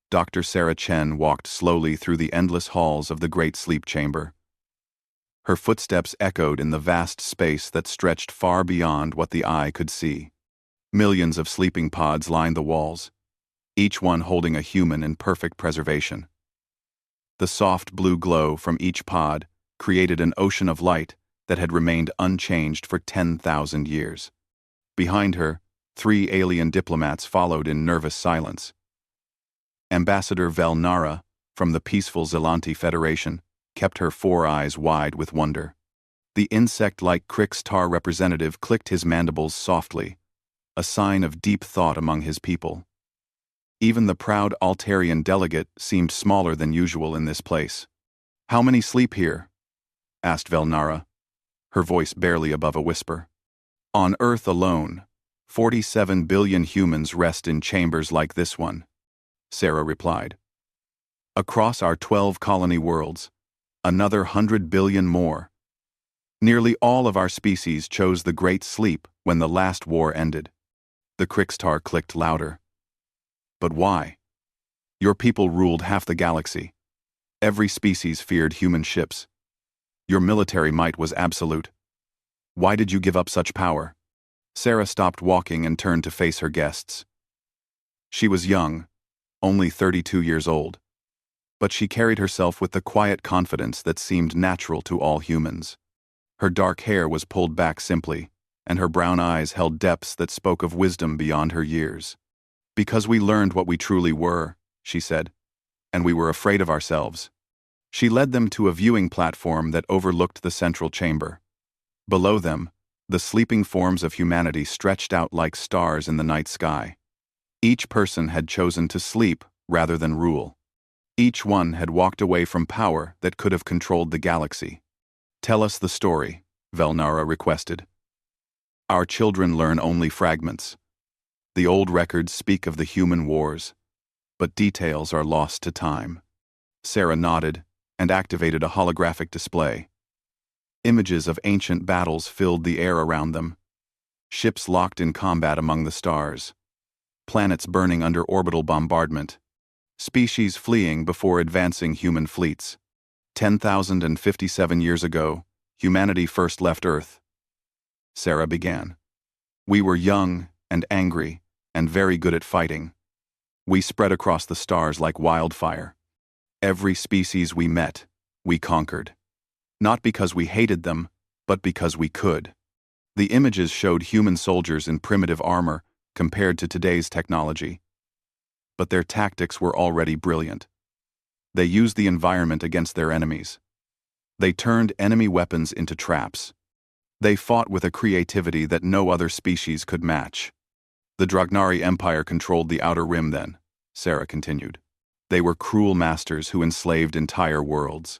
Dr. Sarah Chen walked slowly through the endless halls of the great sleep chamber. Her footsteps echoed in the vast space that stretched far beyond what the eye could see. Millions of sleeping pods lined the walls, each one holding a human in perfect preservation. The soft blue glow from each pod created an ocean of light that had remained unchanged for 10,000 years. Behind her, 3 alien diplomats followed in nervous silence. Ambassador Velnara, from the peaceful Zelanti Federation, kept her 4 eyes wide with wonder. The insect-like Krix-Tar representative clicked his mandibles softly, a sign of deep thought among his people. Even the proud Altarian delegate seemed smaller than usual in this place. "How many sleep here?" asked Velnara, her voice barely above a whisper. "On Earth alone, 47 billion humans rest in chambers like this one," Sarah replied. "Across our 12 colony worlds, another 100 billion more. Nearly all of our species chose the Great Sleep when the last war ended." The Krix-Tar clicked louder. "But why? Your people ruled half the galaxy. Every species feared human ships. Your military might was absolute. Why did you give up such power?" Sarah stopped walking and turned to face her guests. She was young, only 32 years old, but she carried herself with the quiet confidence that seemed natural to all humans. Her dark hair was pulled back simply, and her brown eyes held depths that spoke of wisdom beyond her years. "Because we learned what we truly were," she said, "and we were afraid of ourselves." She led them to a viewing platform that overlooked the central chamber. Below them, the sleeping forms of humanity stretched out like stars in the night sky. Each person had chosen to sleep rather than rule. Each one had walked away from power that could have controlled the galaxy. "Tell us the story," Velnara requested. "Our children learn only fragments. The old records speak of the human wars, but details are lost to time." Sarah nodded and activated a holographic display. Images of ancient battles filled the air around them. Ships locked in combat among the stars. Planets burning under orbital bombardment. Species fleeing before advancing human fleets. 10,057 years ago, humanity first left Earth. Sarah began. "We were young and angry and very good at fighting. We spread across the stars like wildfire. Every species we met, we conquered. Not because we hated them, but because we could." The images showed human soldiers in primitive armor compared to today's technology. But their tactics were already brilliant. They used the environment against their enemies. They turned enemy weapons into traps. They fought with a creativity that no other species could match. "The Dragnari Empire controlled the Outer Rim then," Sarah continued. "They were cruel masters who enslaved entire worlds.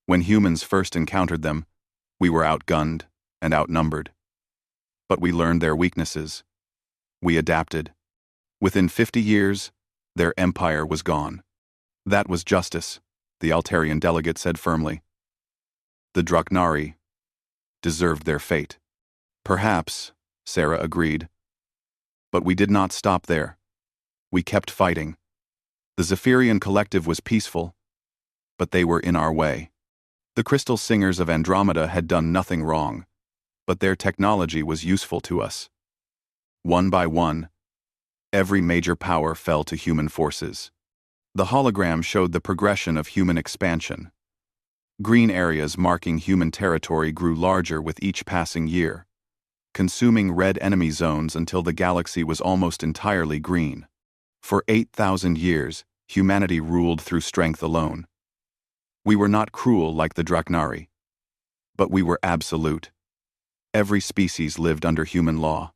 When humans first encountered them, we were outgunned and outnumbered. But we learned their weaknesses. We adapted. Within 50 years, their empire was gone. That was justice," the Altarian delegate said firmly. "The Dragnari deserved their fate." "Perhaps," Sarah agreed. "But we did not stop there. We kept fighting. The Zephyrian collective was peaceful, but they were in our way. The Crystal Singers of Andromeda had done nothing wrong, but their technology was useful to us. One by one, every major power fell to human forces. The hologram showed the progression of human expansion. Green areas marking human territory grew larger with each passing year, consuming red enemy zones until the galaxy was almost entirely green. For 8,000 years, humanity ruled through strength alone. We were not cruel like the Dragnari, but we were absolute. Every species lived under human law.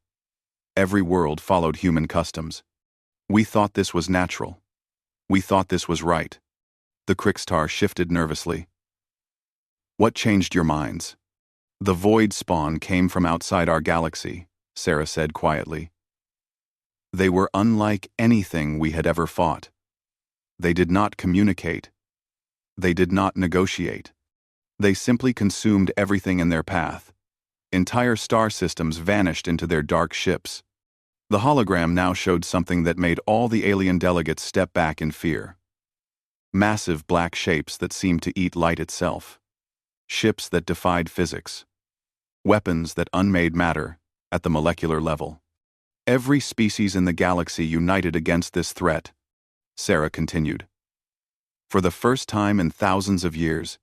Every world followed human customs. We thought this was natural. We thought this was right." The Krix-Tar shifted nervously. "What changed your minds?" "The void spawn came from outside our galaxy," Sarah said quietly. "They were unlike anything we had ever fought. They did not communicate. They did not negotiate. They simply consumed everything in their path. Entire star systems vanished into their dark ships. The hologram now showed something that made all the alien delegates step back in fear. Massive black shapes that seemed to eat light itself. Ships that defied physics. Weapons that unmade matter at the molecular level. Every species in the galaxy united against this threat, Sarah continued. For the first time in thousands of years,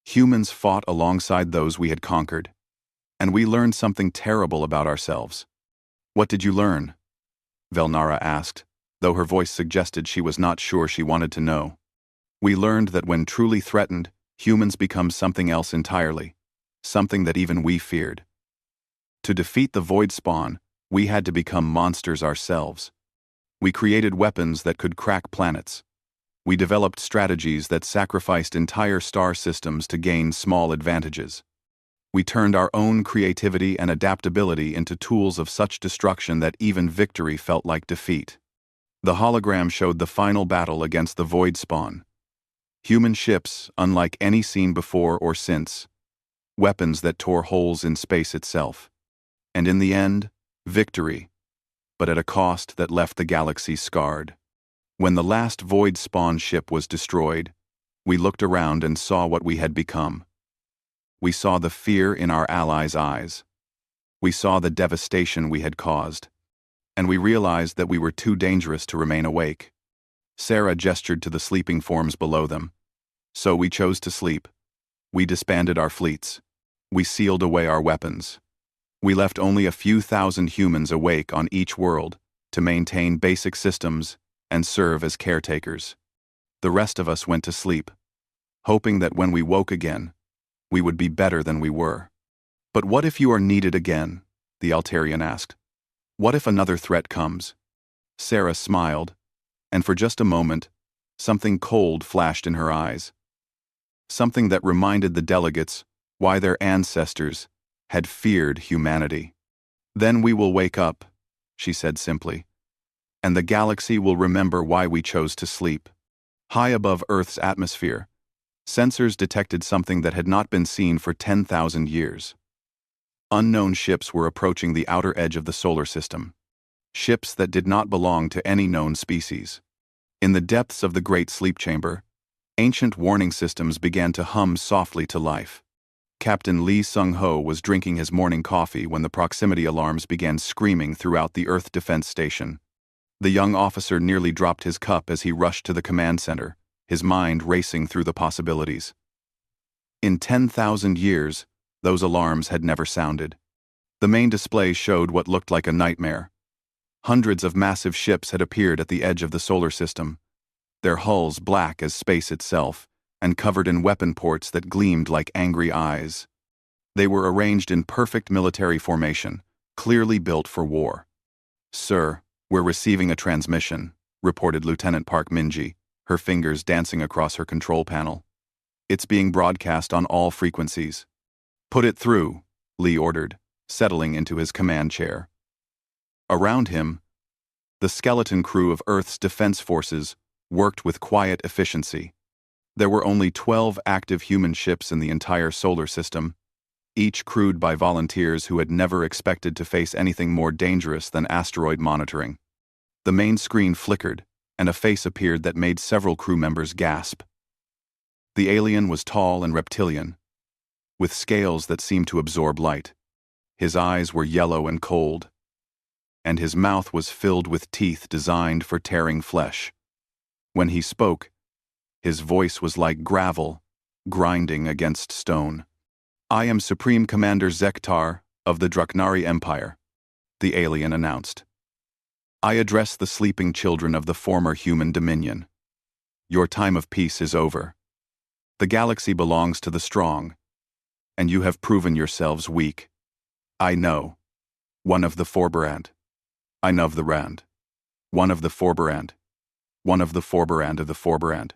humans fought alongside those we had conquered. And we learned something terrible about ourselves. What did you learn? Velnara asked, though her voice suggested she was not sure she wanted to know. We learned that when truly threatened, humans become something else entirely, something that even we feared. To defeat the void spawn, we had to become monsters ourselves. We created weapons that could crack planets. We developed strategies that sacrificed entire star systems to gain small advantages. We turned our own creativity and adaptability into tools of such destruction that even victory felt like defeat. The hologram showed the final battle against the void spawn. Human ships, unlike any seen before or since. Weapons that tore holes in space itself. And in the end, victory, but at a cost that left the galaxy scarred. When the last void spawn ship was destroyed, we looked around and saw what we had become. We saw the fear in our allies' eyes. We saw the devastation we had caused. And we realized that we were too dangerous to remain awake. Sarah gestured to the sleeping forms below them. So we chose to sleep. We disbanded our fleets. We sealed away our weapons. We left only a few thousand humans awake on each world to maintain basic systems and serve as caretakers. The rest of us went to sleep, hoping that when we woke again, we would be better than we were. But what if you are needed again? The Altarian asked. What if another threat comes? Sarah smiled, and for just a moment, something cold flashed in her eyes. Something that reminded the delegates why their ancestors had feared humanity. Then we will wake up, she said simply, and the galaxy will remember why we chose to sleep. High above Earth's atmosphere, sensors detected something that had not been seen for 10,000 years. Unknown ships were approaching the outer edge of the solar system. Ships that did not belong to any known species. In the depths of the Great Sleep Chamber, ancient warning systems began to hum softly to life. Captain Lee Sung-ho was drinking his morning coffee when the proximity alarms began screaming throughout the Earth Defense Station. The young officer nearly dropped his cup as he rushed to the command center, his mind racing through the possibilities. In 10,000 years, those alarms had never sounded. The main display showed what looked like a nightmare. Hundreds of massive ships had appeared at the edge of the solar system, their hulls black as space itself, and covered in weapon ports that gleamed like angry eyes. They were arranged in perfect military formation, clearly built for war. Sir, we're receiving a transmission, reported Lieutenant Park Minji, her fingers dancing across her control panel. It's being broadcast on all frequencies. Put it through, Lee ordered, settling into his command chair. Around him, the skeleton crew of Earth's defense forces worked with quiet efficiency. There were only 12 active human ships in the entire solar system, each crewed by volunteers who had never expected to face anything more dangerous than asteroid monitoring. The main screen flickered, and a face appeared that made several crew members gasp. The alien was tall and reptilian, with scales that seemed to absorb light. His eyes were yellow and cold, and his mouth was filled with teeth designed for tearing flesh. When he spoke, his voice was like gravel, grinding against stone. I am Supreme Commander Zektar of the Draknari Empire, the alien announced. I address the sleeping children of the former human dominion. Your time of peace is over. The galaxy belongs to the strong, and you have proven yourselves weak. I know. One of the Forberand. I know the Rand. One of the Forberand. One of the Forberand of the Forberand.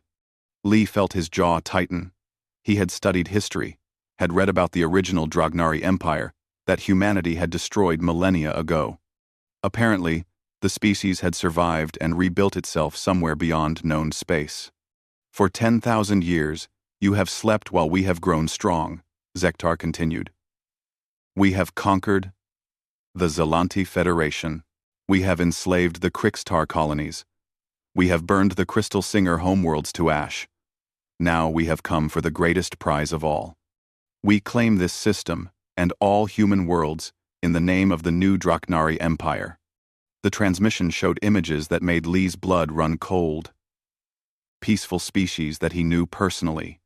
Lee felt his jaw tighten. He had studied history, had read about the original Dragnari Empire that humanity had destroyed millennia ago. Apparently, the species had survived and rebuilt itself somewhere beyond known space. For 10,000 years, you have slept while we have grown strong, Zektar continued. We have conquered the Zelanti Federation. We have enslaved the Krixtar colonies. We have burned the Crystal Singer homeworlds to ash. Now we have come for the greatest prize of all. We claim this system, and all human worlds, in the name of the new Draknari Empire. The transmission showed images that made Lee's blood run cold. Peaceful species that he knew personally,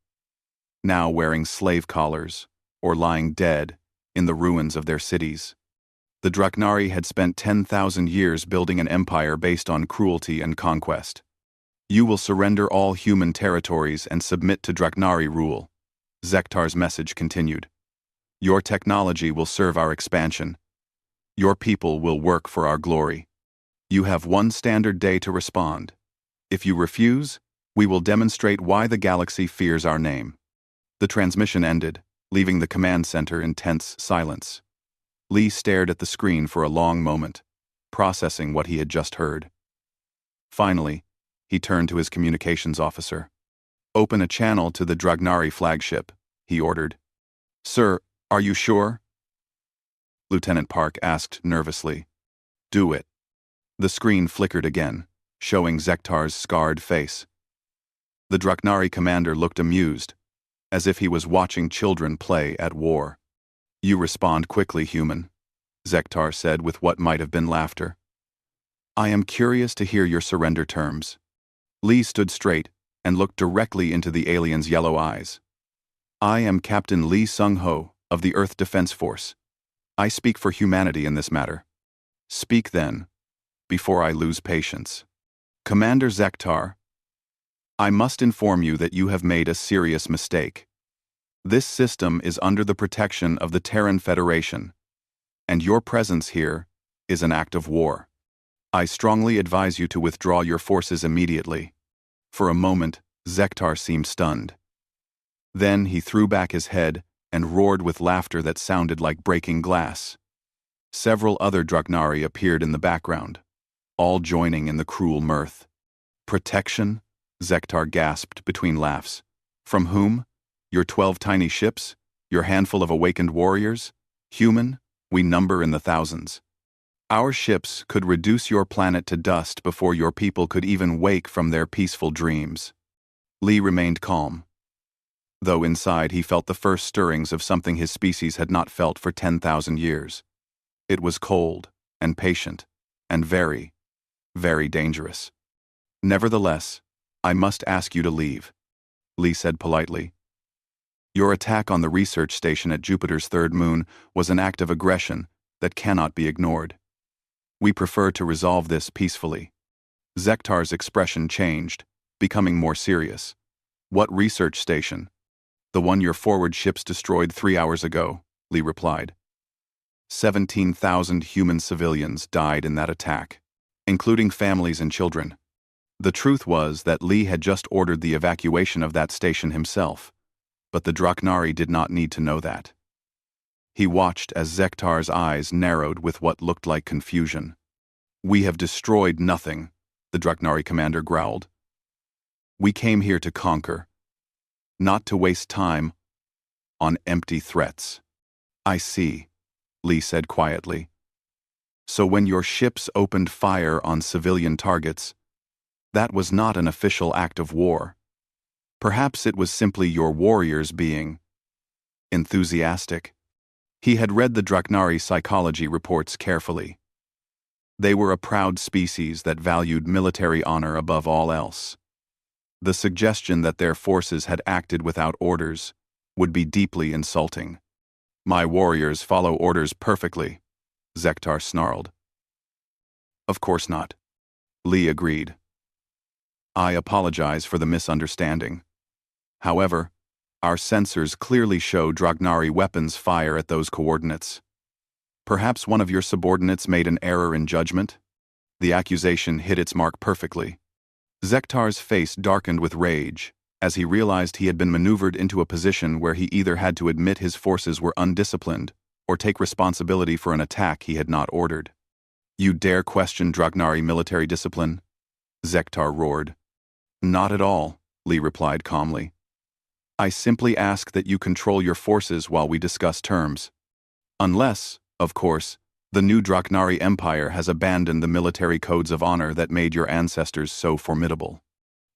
now wearing slave collars, or lying dead in the ruins of their cities. The Draknari had spent 10,000 years building an empire based on cruelty and conquest. You will surrender all human territories and submit to Draknari rule. Zektar's message continued. Your technology will serve our expansion. Your people will work for our glory. You have one standard day to respond. If you refuse, we will demonstrate why the galaxy fears our name. The transmission ended, leaving the command center in tense silence. Lee stared at the screen for a long moment, processing what he had just heard. Finally, he turned to his communications officer. Open a channel to the Draknari flagship, he ordered. Sir, are you sure? Lieutenant Park asked nervously. Do it. The screen flickered again, showing Zektar's scarred face. The Draknari commander looked amused, as if he was watching children play at war. You respond quickly, human, Zektar said with what might have been laughter. I am curious to hear your surrender terms. Lee stood straight and looked directly into the alien's yellow eyes. I am Captain Lee Sung-ho of the Earth Defense Force. I speak for humanity in this matter. Speak then, before I lose patience. Commander Zektar, I must inform you that you have made a serious mistake. This system is under the protection of the Terran Federation, and your presence here is an act of war. I strongly advise you to withdraw your forces immediately. For a moment, Zektar seemed stunned. Then he threw back his head and roared with laughter that sounded like breaking glass. Several other Draknari appeared in the background, all joining in the cruel mirth. Protection? Zektar gasped between laughs. From whom? Your 12 tiny ships? Your handful of awakened warriors? Human? We number in the thousands. Our ships could reduce your planet to dust before your people could even wake from their peaceful dreams. Lee remained calm, though inside he felt the first stirrings of something his species had not felt for 10,000 years. It was cold and patient and very, very dangerous. Nevertheless, I must ask you to leave, Lee said politely. Your attack on the research station at Jupiter's third moon was an act of aggression that cannot be ignored. We prefer to resolve this peacefully. Zektar's expression changed, becoming more serious. What research station? The one your forward ships destroyed 3 hours ago, Lee replied. 17,000 human civilians died in that attack, including families and children. The truth was that Lee had just ordered the evacuation of that station himself, but the Draknari did not need to know that. He watched as Zektar's eyes narrowed with what looked like confusion. We have destroyed nothing, the Draknari commander growled. We came here to conquer, not to waste time on empty threats. I see, Lee said quietly. So when your ships opened fire on civilian targets, that was not an official act of war. Perhaps it was simply your warriors being enthusiastic. He had read the Draknari psychology reports carefully. They were a proud species that valued military honor above all else. The suggestion that their forces had acted without orders would be deeply insulting. My warriors follow orders perfectly, Zektar snarled. Of course not, Lee agreed. I apologize for the misunderstanding. However, our sensors clearly show Draknari weapons fire at those coordinates. Perhaps one of your subordinates made an error in judgment? The accusation hit its mark perfectly. Zektar's face darkened with rage as he realized he had been maneuvered into a position where he either had to admit his forces were undisciplined or take responsibility for an attack he had not ordered. You dare question Draknari military discipline? Zektar roared. Not at all, Lee replied calmly. I simply ask that you control your forces while we discuss terms. Unless, of course, The new Draknari Empire has abandoned the military codes of honor that made your ancestors so formidable.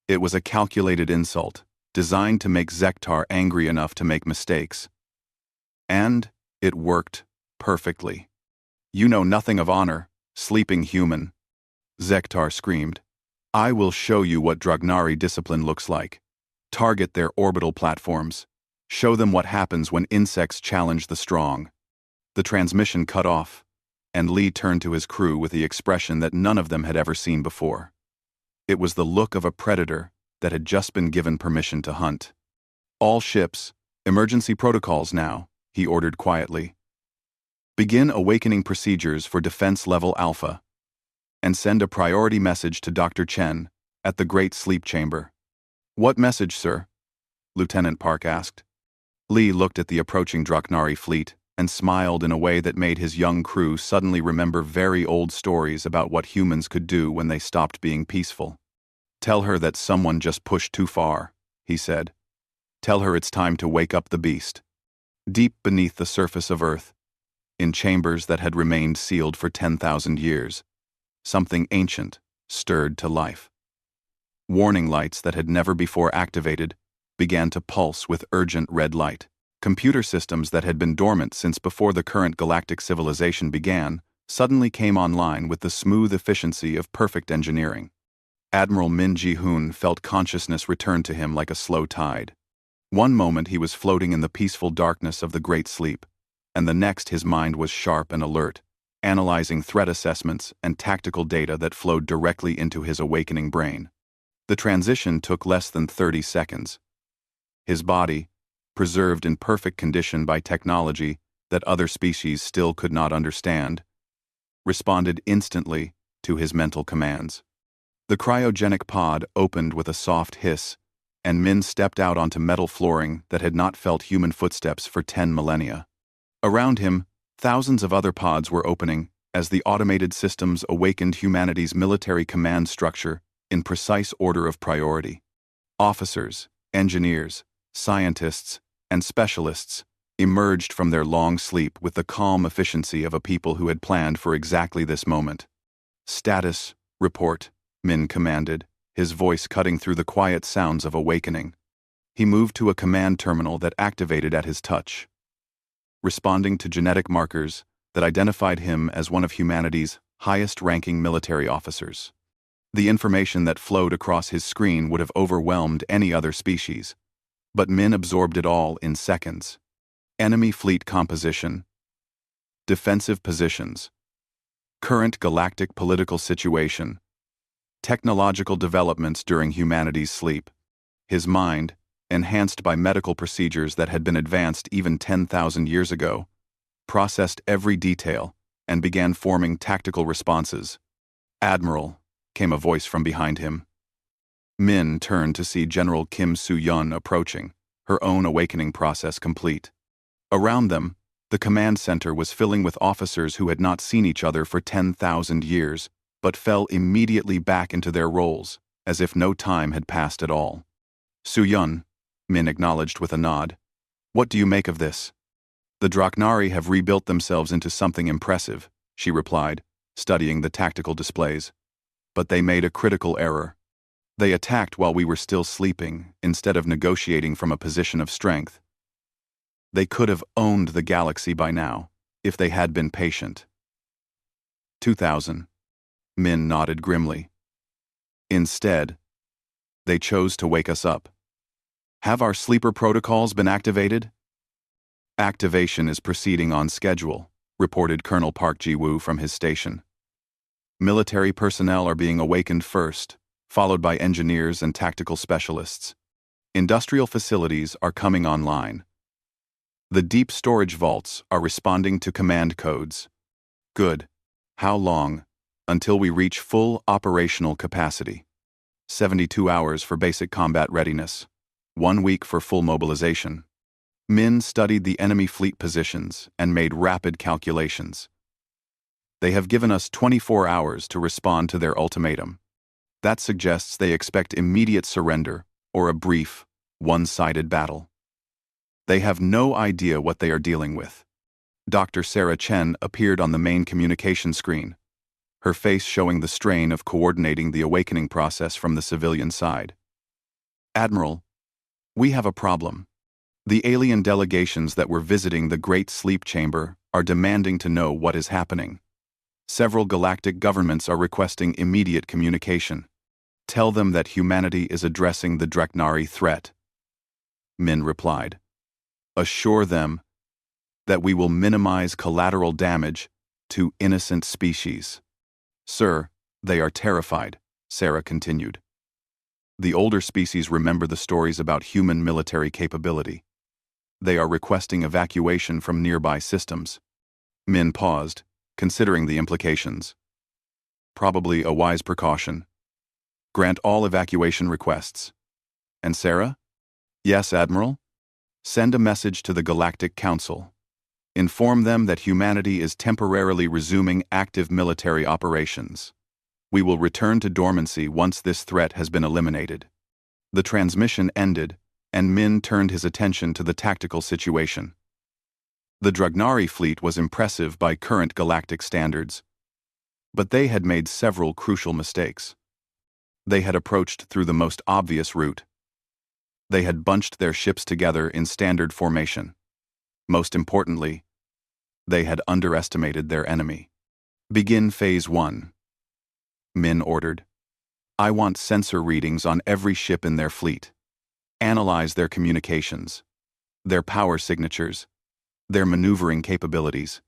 It was a calculated insult, designed to make Zektar angry enough to make mistakes. And it worked perfectly. You know nothing of honor, sleeping human. Zektar screamed. I will show you what Dragnari discipline looks like. Target their orbital platforms. Show them what happens when insects challenge the strong. The transmission cut off, and Lee turned to his crew with the expression that none of them had ever seen before. It was the look of a predator that had just been given permission to hunt. All ships, emergency protocols now, he ordered quietly. Begin awakening procedures for Defense Level Alpha. And send a priority message to Dr. Chen at the Great Sleep Chamber. What message, sir? Lieutenant Park asked. Lee looked at the approaching Draknari fleet and smiled in a way that made his young crew suddenly remember very old stories about what humans could do when they stopped being peaceful. Tell her that someone just pushed too far, he said. Tell her it's time to wake up the beast. Deep beneath the surface of Earth, in chambers that had remained sealed for 10,000 years, something ancient stirred to life. Warning lights that had never before activated began to pulse with urgent red light. Computer systems that had been dormant since before the current galactic civilization began suddenly came online with the smooth efficiency of perfect engineering. Admiral Min Ji-hoon felt consciousness return to him like a slow tide. One moment he was floating in the peaceful darkness of the Great Sleep, and the next his mind was sharp and alert, analyzing threat assessments and tactical data that flowed directly into his awakening brain. The transition took less than 30 seconds. His body, preserved in perfect condition by technology that other species still could not understand, responded instantly to his mental commands. The cryogenic pod opened with a soft hiss, and Min stepped out onto metal flooring that had not felt human footsteps for 10 millennia. Around him, thousands of other pods were opening as the automated systems awakened humanity's military command structure in precise order of priority. Officers, engineers, scientists, and specialists emerged from their long sleep with the calm efficiency of a people who had planned for exactly this moment. Status report, Min commanded, his voice cutting through the quiet sounds of awakening. He moved to a command terminal that activated at his touch, responding to genetic markers that identified him as one of humanity's highest-ranking military officers. The information that flowed across his screen would have overwhelmed any other species, but Min absorbed it all in seconds. Enemy fleet composition, defensive positions, current galactic political situation, technological developments during humanity's sleep. His mind, enhanced by medical procedures that had been advanced even 10,000 years ago, processed every detail and began forming tactical responses. Admiral, came a voice from behind him. Min turned to see General Kim Soo-yeon approaching, her own awakening process complete. Around them, the command center was filling with officers who had not seen each other for 10,000 years, but fell immediately back into their roles, as if no time had passed at all. Soo-yeon, Min acknowledged with a nod. What do you make of this? The Draknari have rebuilt themselves into something impressive, she replied, studying the tactical displays. But they made a critical error. They attacked while we were still sleeping, instead of negotiating from a position of strength. They could have owned the galaxy by now, if they had been patient. 2000. Min nodded grimly. Instead, they chose to wake us up. Have our sleeper protocols been activated? Activation is proceeding on schedule, reported Colonel Park Ji-woo from his station. Military personnel are being awakened first, followed by engineers and tactical specialists. Industrial facilities are coming online. The deep storage vaults are responding to command codes. Good. How long? Until we reach full operational capacity. 72 hours for basic combat readiness. 1 week for full mobilization. Min studied the enemy fleet positions and made rapid calculations. They have given us 24 hours to respond to their ultimatum. That suggests they expect immediate surrender or a brief, one-sided battle. They have no idea what they are dealing with. Dr. Sarah Chen appeared on the main communication screen, her face showing the strain of coordinating the awakening process from the civilian side. Admiral, we have a problem. The alien delegations that were visiting the Great Sleep Chamber are demanding to know what is happening. Several galactic governments are requesting immediate communication. Tell them that humanity is addressing the Draknari threat. Min replied. Assure them that we will minimize collateral damage to innocent species. Sir, they are terrified, Sarah continued. The older species remember the stories about human military capability. They are requesting evacuation from nearby systems. Min paused, considering the implications. Probably a wise precaution. Grant all evacuation requests. And Sarah? Yes, Admiral? Send a message to the Galactic Council. Inform them that humanity is temporarily resuming active military operations. We will return to dormancy once this threat has been eliminated. The transmission ended, and Min turned his attention to the tactical situation. The Dragnari fleet was impressive by current galactic standards, but they had made several crucial mistakes. They had approached through the most obvious route. They had bunched their ships together in standard formation. Most importantly, they had underestimated their enemy. Begin Phase 1. Min ordered. I want sensor readings on every ship in their fleet. Analyze their communications, their power signatures, their maneuvering capabilities.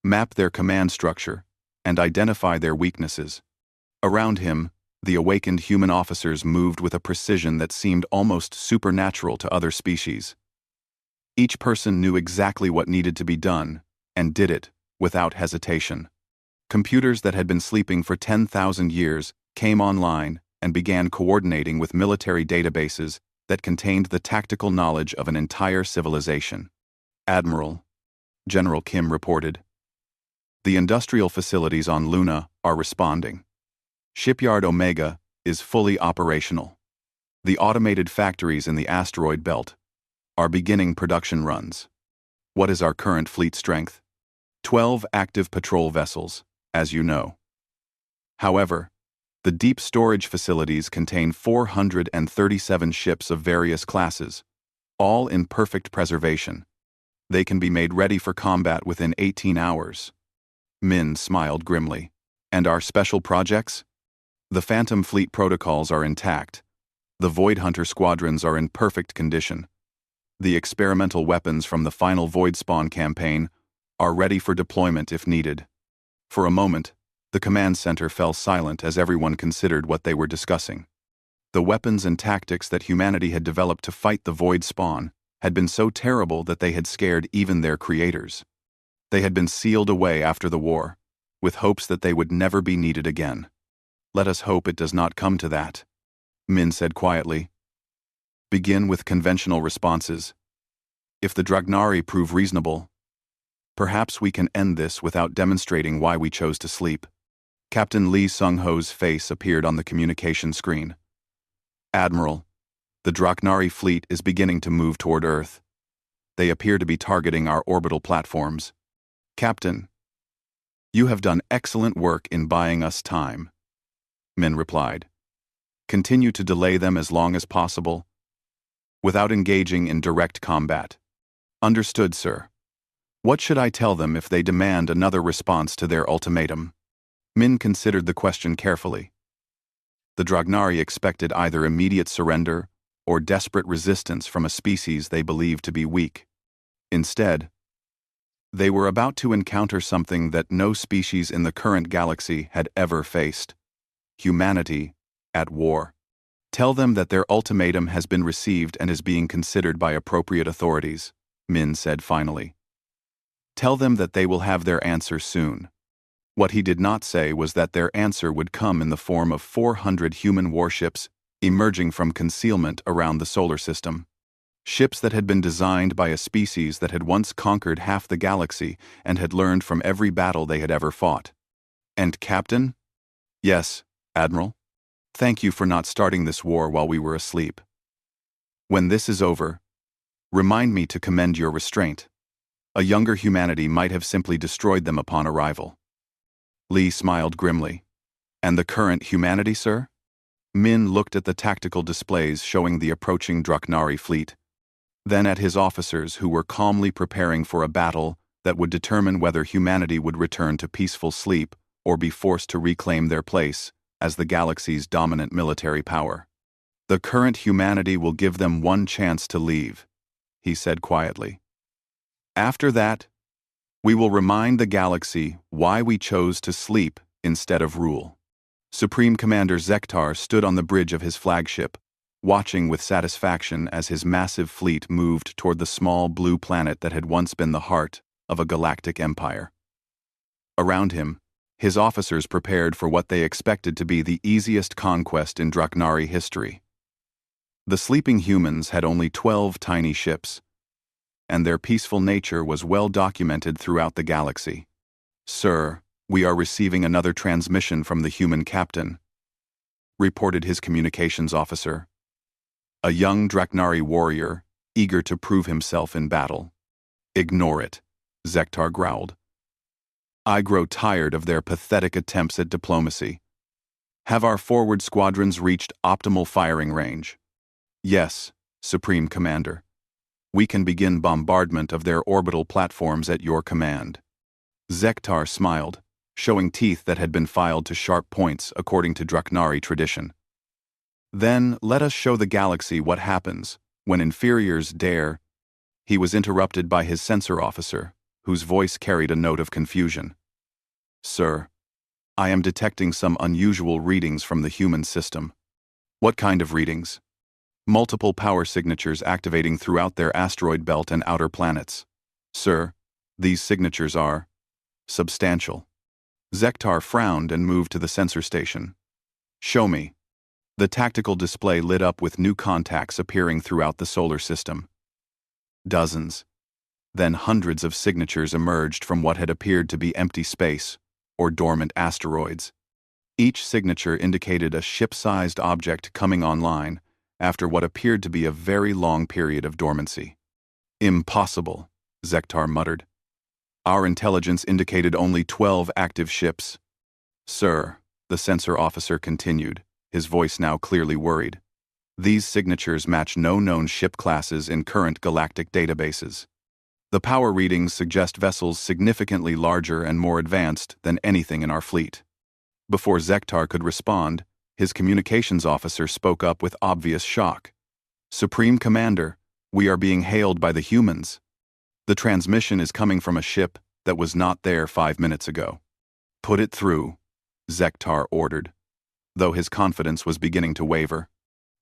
Map their command structure, and identify their weaknesses. Around him, the awakened human officers moved with a precision that seemed almost supernatural to other species. Each person knew exactly what needed to be done, and did it, without hesitation. Computers that had been sleeping for 10,000 years came online and began coordinating with military databases that contained the tactical knowledge of an entire civilization. Admiral, General Kim reported. The industrial facilities on Luna are responding. Shipyard Omega is fully operational. The automated factories in the asteroid belt are beginning production runs. What is our current fleet strength? 12 active patrol vessels, as you know. However, the deep storage facilities contain 437 ships of various classes, all in perfect preservation. They can be made ready for combat within 18 hours. Min smiled grimly. And our special projects? The Phantom Fleet protocols are intact. The Void Hunter squadrons are in perfect condition. The experimental weapons from the final Void Spawn campaign are ready for deployment if needed. For a moment, the command center fell silent as everyone considered what they were discussing. The weapons and tactics that humanity had developed to fight the Void Spawn had been so terrible that they had scared even their creators. They had been sealed away after the war, with hopes that they would never be needed again. Let us hope it does not come to that, Min said quietly. Begin with conventional responses. If the Dragnari prove reasonable, perhaps we can end this without demonstrating why we chose to sleep. Captain Lee Sung-ho's face appeared on the communication screen. Admiral, the Dragnari fleet is beginning to move toward Earth. They appear to be targeting our orbital platforms. Captain, you have done excellent work in buying us time, Min replied. Continue to delay them as long as possible, without engaging in direct combat. Understood, sir. What should I tell them if they demand another response to their ultimatum? Min considered the question carefully. The Dragnari expected either immediate surrender or desperate resistance from a species they believed to be weak. Instead, they were about to encounter something that no species in the current galaxy had ever faced. Humanity at war. Tell them that their ultimatum has been received and is being considered by appropriate authorities, Min said finally. Tell them that they will have their answer soon. What he did not say was that their answer would come in the form of 400 human warships emerging from concealment around the solar system. Ships that had been designed by a species that had once conquered half the galaxy and had learned from every battle they had ever fought. And Captain? Yes, Admiral. Thank you for not starting this war while we were asleep. When this is over, remind me to commend your restraint. A younger humanity might have simply destroyed them upon arrival. Lee smiled grimly. And the current humanity, sir? Min looked at the tactical displays showing the approaching Draknari fleet, then at his officers who were calmly preparing for a battle that would determine whether humanity would return to peaceful sleep or be forced to reclaim their place as the galaxy's dominant military power. The current humanity will give them one chance to leave, he said quietly. After that, we will remind the galaxy why we chose to sleep instead of rule. Supreme Commander Zektar stood on the bridge of his flagship, watching with satisfaction as his massive fleet moved toward the small blue planet that had once been the heart of a galactic empire. Around him, his officers prepared for what they expected to be the easiest conquest in Draknari history. The sleeping humans had only 12 tiny ships, and their peaceful nature was well documented throughout the galaxy. "Sir, we are receiving another transmission from the human captain," reported his communications officer, a young Draknari warrior eager to prove himself in battle. "Ignore it," Zektar growled. "I grow tired of their pathetic attempts at diplomacy. Have our forward squadrons reached optimal firing range?" "Yes, Supreme Commander. We can begin bombardment of their orbital platforms at your command." Zektar smiled, showing teeth that had been filed to sharp points according to Draknari tradition. "Then let us show the galaxy what happens when inferiors dare—" He was interrupted by his censor officer, whose voice carried a note of confusion. "Sir, I am detecting some unusual readings from the human system." "What kind of readings?" "Multiple power signatures activating throughout their asteroid belt and outer planets. Sir, these signatures are substantial." Zektar frowned and moved to the sensor station. "Show me." The tactical display lit up with new contacts appearing throughout the solar system. Dozens, then hundreds of signatures emerged from what had appeared to be empty space, or dormant asteroids. Each signature indicated a ship-sized object coming online after what appeared to be a very long period of dormancy. "Impossible," Zektar muttered. "Our intelligence indicated only 12 active ships." "Sir," the sensor officer continued, his voice now clearly worried, "these signatures match no known ship classes in current galactic databases. The power readings suggest vessels significantly larger and more advanced than anything in our fleet." Before Zektar could respond, his communications officer spoke up with obvious shock. "Supreme Commander, we are being hailed by the humans. The transmission is coming from a ship that was not there 5 minutes ago." "Put it through," Zektar ordered, though his confidence was beginning to waver.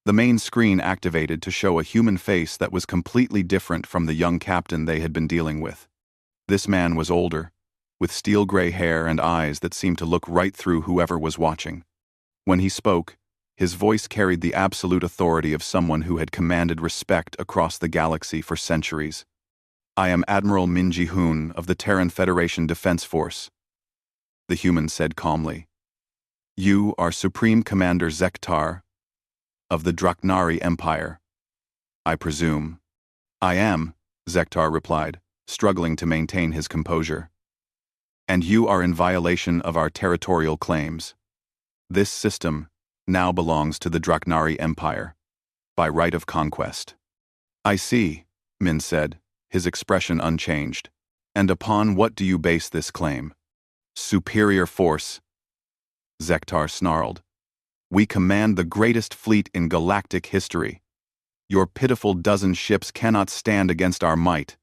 The main screen activated to show a human face that was completely different from the young captain they had been dealing with. This man was older, with steel-gray hair and eyes that seemed to look right through whoever was watching. When he spoke, his voice carried the absolute authority of someone who had commanded respect across the galaxy for centuries. "I am Admiral Min Ji-hoon of the Terran Federation Defense Force," the human said calmly. "You are Supreme Commander Zektar of the Draknari Empire, I presume." "I am," Zektar replied, struggling to maintain his composure. "And you are in violation of our territorial claims. This system now belongs to the Draknari Empire, by right of conquest." "I see," Min said, his expression unchanged. "And upon what do you base this claim?" "Superior force," Zektar snarled. "We command the greatest fleet in galactic history. Your pitiful dozen ships cannot stand against our might."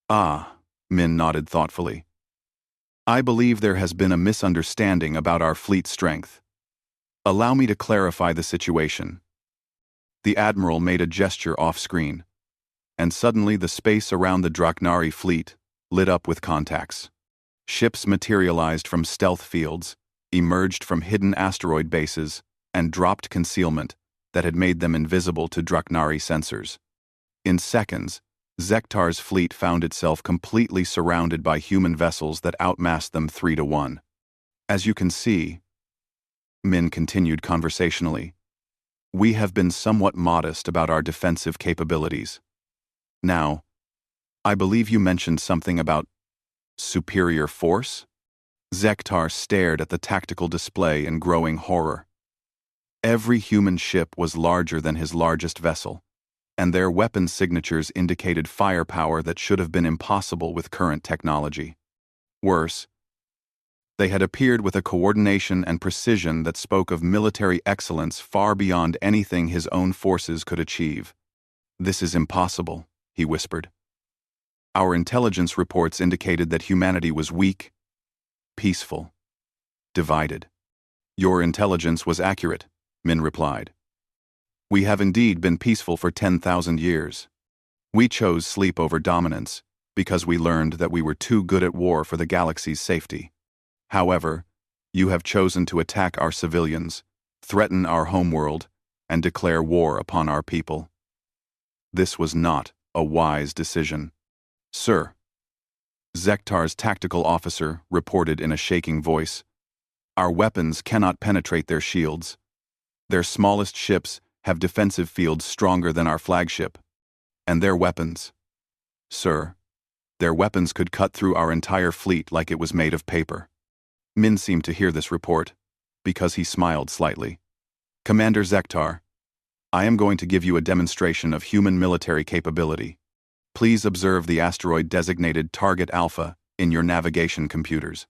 "Ah," Min nodded thoughtfully. "I believe there has been a misunderstanding about our fleet strength. Allow me to clarify the situation." The Admiral made a gesture off-screen, and suddenly the space around the Draknari fleet lit up with contacts. Ships materialized from stealth fields, emerged from hidden asteroid bases, and dropped concealment that had made them invisible to Draknari sensors. In seconds, Zektar's fleet found itself completely surrounded by human vessels that outmassed them 3-to-1. "As you can see," Min continued conversationally, "we have been somewhat modest about our defensive capabilities. Now, I believe you mentioned something about superior force? Zektar stared at the tactical display in growing horror. Every human ship was larger than his largest vessel, and their weapon signatures indicated firepower that should have been impossible with current technology. Worse, they had appeared with a coordination and precision that spoke of military excellence far beyond anything his own forces could achieve. "This is impossible," he whispered. "Our intelligence reports indicated that humanity was weak, peaceful, divided." "Your intelligence was accurate," Min replied. "We have indeed been peaceful for 10,000 years. We chose sleep over dominance because we learned that we were too good at war for the galaxy's safety. However, you have chosen to attack our civilians, threaten our homeworld, and declare war upon our people. This was not a wise decision." "Sir," Zektar's tactical officer reported in a shaking voice, "our weapons cannot penetrate their shields. Their smallest ships have defensive fields stronger than our flagship. And their weapons, sir, their weapons could cut through our entire fleet like it was made of paper." Min seemed to hear this report, because he smiled slightly. "Commander Zektar, I am going to give you a demonstration of human military capability. Please observe the asteroid designated Target Alpha in your navigation computers."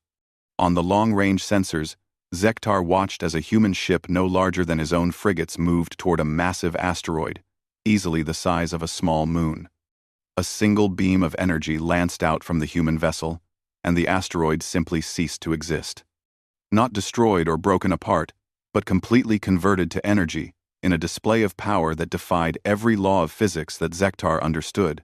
On the long-range sensors, Zektar watched as a human ship no larger than his own frigates moved toward a massive asteroid, easily the size of a small moon. A single beam of energy lanced out from the human vessel, and the asteroid simply ceased to exist. Not destroyed or broken apart, but completely converted to energy in a display of power that defied every law of physics that Zektar understood.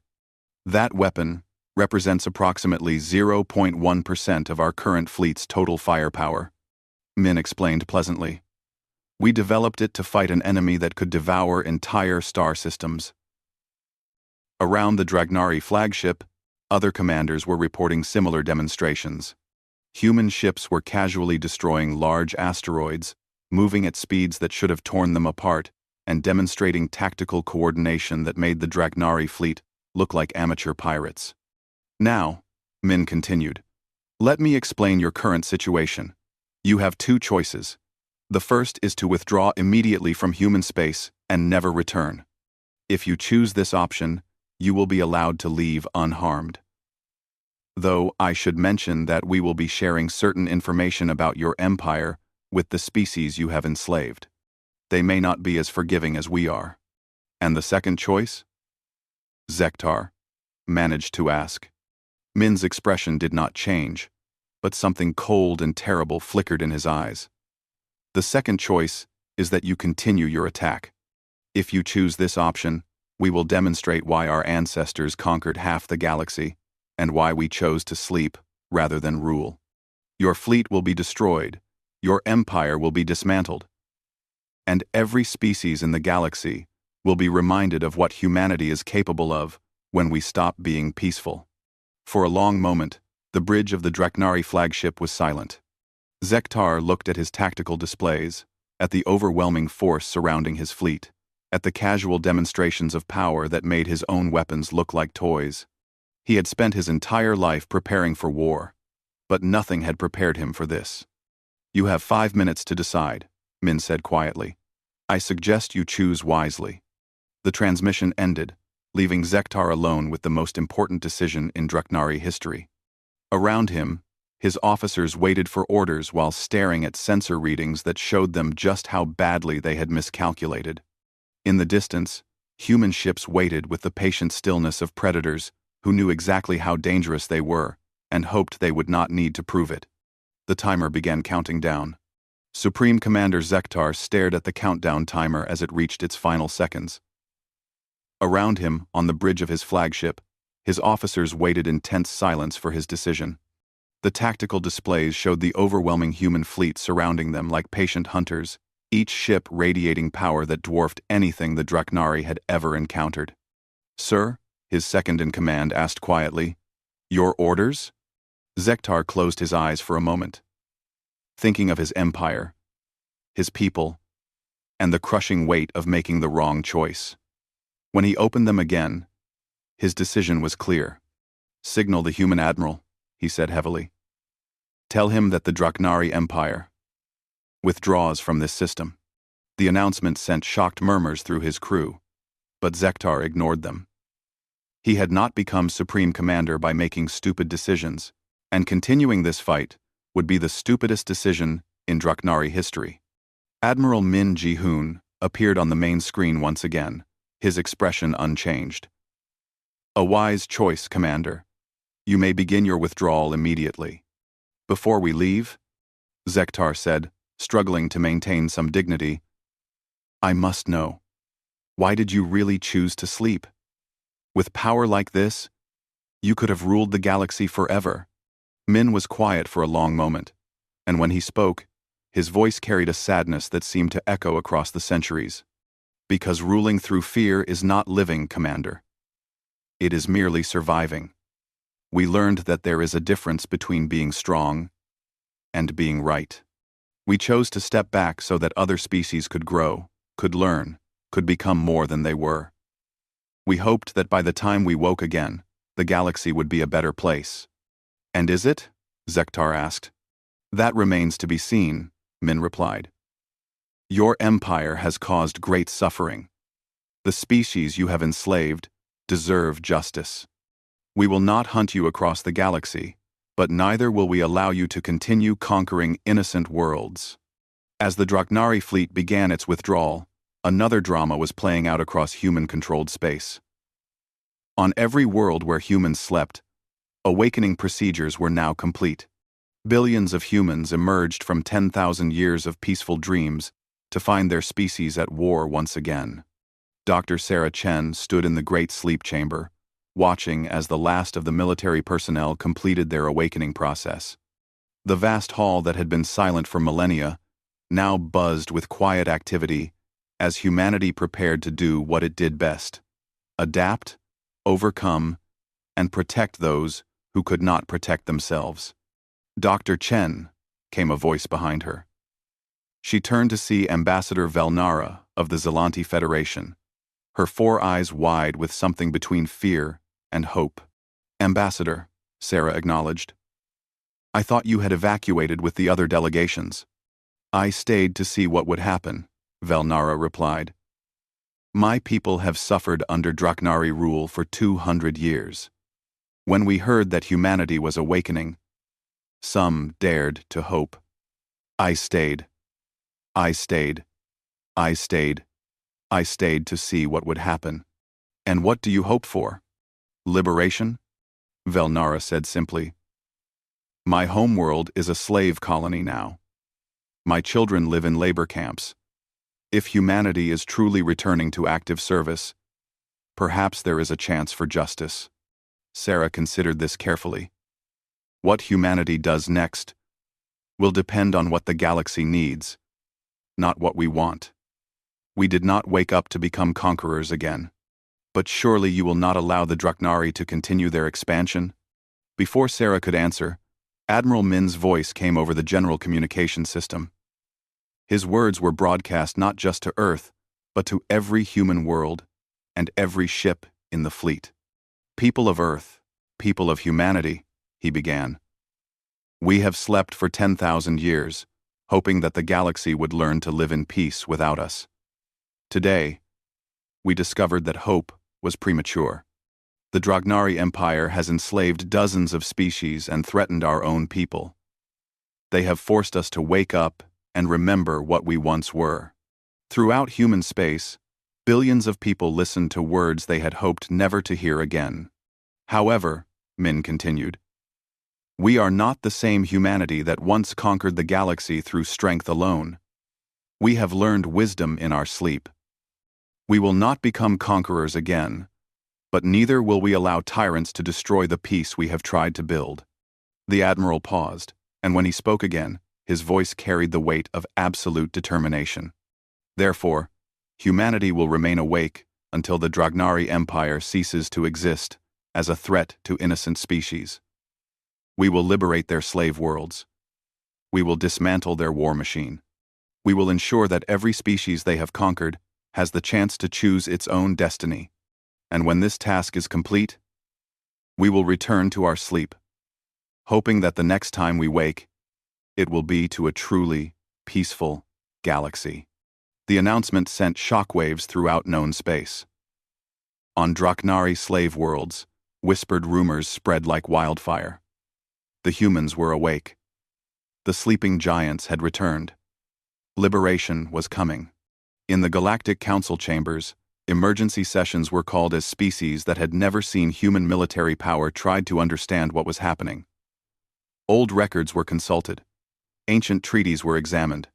That weapon represents approximately 0.1% of our current fleet's total firepower, Min explained pleasantly. "We developed it to fight an enemy that could devour entire star systems." Around the Dragnari flagship, other commanders were reporting similar demonstrations. Human ships were casually destroying large asteroids, moving at speeds that should have torn them apart, and demonstrating tactical coordination that made the Dragnari fleet look like amateur pirates. "Now," Min continued, "let me explain your current situation. You have two choices. The first is to withdraw immediately from human space and never return. If you choose this option, you will be allowed to leave unharmed. Though I should mention that we will be sharing certain information about your empire with the species you have enslaved. They may not be as forgiving as we are." "And the second choice?" Zektar managed to ask. Min's expression did not change, but something cold and terrible flickered in his eyes. "The second choice is that you continue your attack. If you choose this option, we will demonstrate why our ancestors conquered half the galaxy, and why we chose to sleep rather than rule. Your fleet will be destroyed, your empire will be dismantled, and every species in the galaxy will be reminded of what humanity is capable of when we stop being peaceful." For a long moment, the bridge of the Dragnari flagship was silent. Zektar looked at his tactical displays, at the overwhelming force surrounding his fleet, at the casual demonstrations of power that made his own weapons look like toys. He had spent his entire life preparing for war, but nothing had prepared him for this. "You have 5 minutes to decide," Min said quietly. "I suggest you choose wisely." The transmission ended, leaving Zektar alone with the most important decision in Dragnari history. Around him, his officers waited for orders while staring at sensor readings that showed them just how badly they had miscalculated. In the distance, human ships waited with the patient stillness of predators who knew exactly how dangerous they were and hoped they would not need to prove it. The timer began counting down. Supreme Commander Zektar stared at the countdown timer as it reached its final seconds. Around him, on the bridge of his flagship, his officers waited in tense silence for his decision. The tactical displays showed the overwhelming human fleet surrounding them like patient hunters, each ship radiating power that dwarfed anything the Dragnari had ever encountered. "Sir," his second-in-command asked quietly, "your orders?" Zektar closed his eyes for a moment, thinking of his empire, his people, and the crushing weight of making the wrong choice. When he opened them again, his decision was clear. Signal the human admiral, he said heavily. Tell him that the Draknari Empire withdraws from this system. The announcement sent shocked murmurs through his crew, but Zektar ignored them. He had not become Supreme Commander by making stupid decisions, and continuing this fight would be the stupidest decision in Draknari history. Admiral Min Ji-hoon appeared on the main screen once again, his expression unchanged. A wise choice, Commander. You may begin your withdrawal immediately. Before we leave, Zektar said, struggling to maintain some dignity, I must know. Why did you really choose to sleep? With power like this, you could have ruled the galaxy forever. Min was quiet for a long moment, and when he spoke, his voice carried a sadness that seemed to echo across the centuries. Because ruling through fear is not living, Commander. It is merely surviving. We learned that there is a difference between being strong and being right. We chose to step back so that other species could grow, could learn, could become more than they were. We hoped that by the time we woke again, the galaxy would be a better place. And is it? Zektar asked. That remains to be seen, Min replied. Your empire has caused great suffering. The species you have enslaved deserve justice. We will not hunt you across the galaxy, but neither will we allow you to continue conquering innocent worlds. As the Draknari fleet began its withdrawal, another drama was playing out across human-controlled space. On every world where humans slept, awakening procedures were now complete. Billions of humans emerged from 10,000 years of peaceful dreams to find their species at war once again. Dr. Sarah Chen stood in the Great Sleep Chamber, watching as the last of the military personnel completed their awakening process. The vast hall that had been silent for millennia now buzzed with quiet activity as humanity prepared to do what it did best: adapt, overcome, and protect those who could not protect themselves. Dr. Chen, came a voice behind her. She turned to see Ambassador Velnara of the Zelanti Federation, her 4 eyes wide with something between fear and hope. Ambassador, Sarah acknowledged. I thought you had evacuated with the other delegations. I stayed to see what would happen, Velnara replied. My people have suffered under Draknari rule for 200 years. When we heard that humanity was awakening, some dared to hope. I stayed. I stayed. I stayed. I stayed to see what would happen. And what do you hope for? Liberation? Velnara said simply. My homeworld is a slave colony now. My children live in labor camps. If humanity is truly returning to active service, perhaps there is a chance for justice. Sarah considered this carefully. What humanity does next will depend on what the galaxy needs, not what we want. We did not wake up to become conquerors again. But surely you will not allow the Draknari to continue their expansion? Before Sarah could answer, Admiral Min's voice came over the general communication system. His words were broadcast not just to Earth, but to every human world and every ship in the fleet. People of Earth, people of humanity, he began. We have slept for 10,000 years, hoping that the galaxy would learn to live in peace without us. Today, we discovered that hope was premature. The Draknari Empire has enslaved dozens of species and threatened our own people. They have forced us to wake up and remember what we once were. Throughout human space, billions of people listened to words they had hoped never to hear again. However, Min continued, we are not the same humanity that once conquered the galaxy through strength alone. We have learned wisdom in our sleep. We will not become conquerors again, but neither will we allow tyrants to destroy the peace we have tried to build. The Admiral paused, and when he spoke again, his voice carried the weight of absolute determination. Therefore, humanity will remain awake until the Draknari Empire ceases to exist as a threat to innocent species. We will liberate their slave worlds. We will dismantle their war machine. We will ensure that every species they have conquered has the chance to choose its own destiny. And when this task is complete, We will return to our sleep, hoping that the next time we wake, it will be to a truly peaceful galaxy. The announcement sent shockwaves throughout known space. On Draknari slave worlds, whispered rumors spread like wildfire. The humans were awake. The sleeping giants had returned. Liberation was coming. In the Galactic Council chambers, emergency sessions were called as species that had never seen human military power tried to understand what was happening. Old records were consulted. Ancient treaties were examined.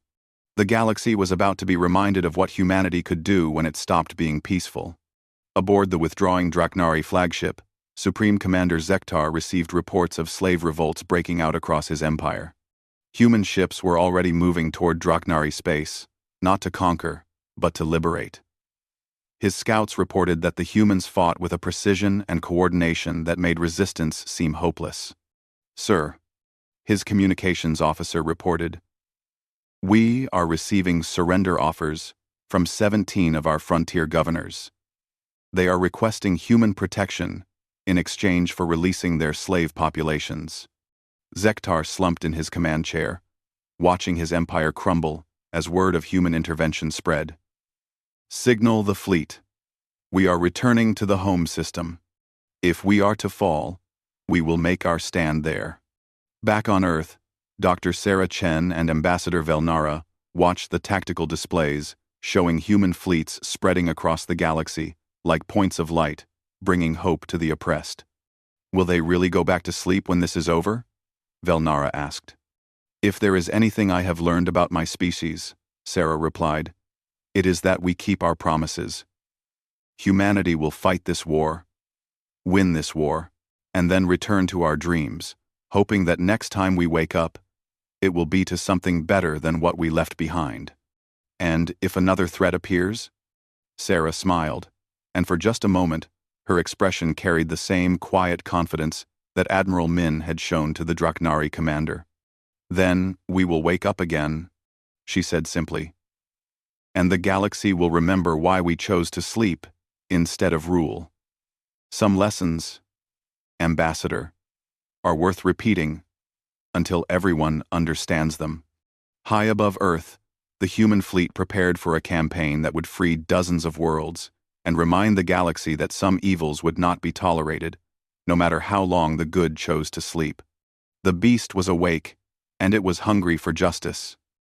The galaxy was about to be reminded of what humanity could do when it stopped being peaceful. Aboard the withdrawing Draknari flagship, Supreme Commander Zektar received reports of slave revolts breaking out across his empire. Human ships were already moving toward Draknari space, not to conquer, but to liberate. His scouts reported that the humans fought with a precision and coordination that made resistance seem hopeless. "Sir," his communications officer reported, "we are receiving surrender offers from 17 of our frontier governors. They are requesting human protection in exchange for releasing their slave populations." Zektar slumped in his command chair, watching his empire crumble as word of human intervention spread. "Signal the fleet. We are returning to the home system. If we are to fall, we will make our stand there." Back on Earth, Dr. Sarah Chen and Ambassador Velnara watched the tactical displays showing human fleets spreading across the galaxy like points of light, bringing hope to the oppressed. "Will they really go back to sleep when this is over?" Velnara asked. "If there is anything I have learned about my species," Sarah replied, "it is that we keep our promises. Humanity will fight this war, win this war, and then return to our dreams, hoping that next time we wake up, it will be to something better than what we left behind." "And if another threat appears?" Sarah smiled, and for just a moment, her expression carried the same quiet confidence that Admiral Min had shown to the Draknari commander. "Then we will wake up again," she said simply. "And the galaxy will remember why we chose to sleep instead of rule. Some lessons, Ambassador, are worth repeating until everyone understands them." High above Earth, the human fleet prepared for a campaign that would free dozens of worlds and remind the galaxy that some evils would not be tolerated, no matter how long the good chose to sleep. The beast was awake, and it was hungry for justice.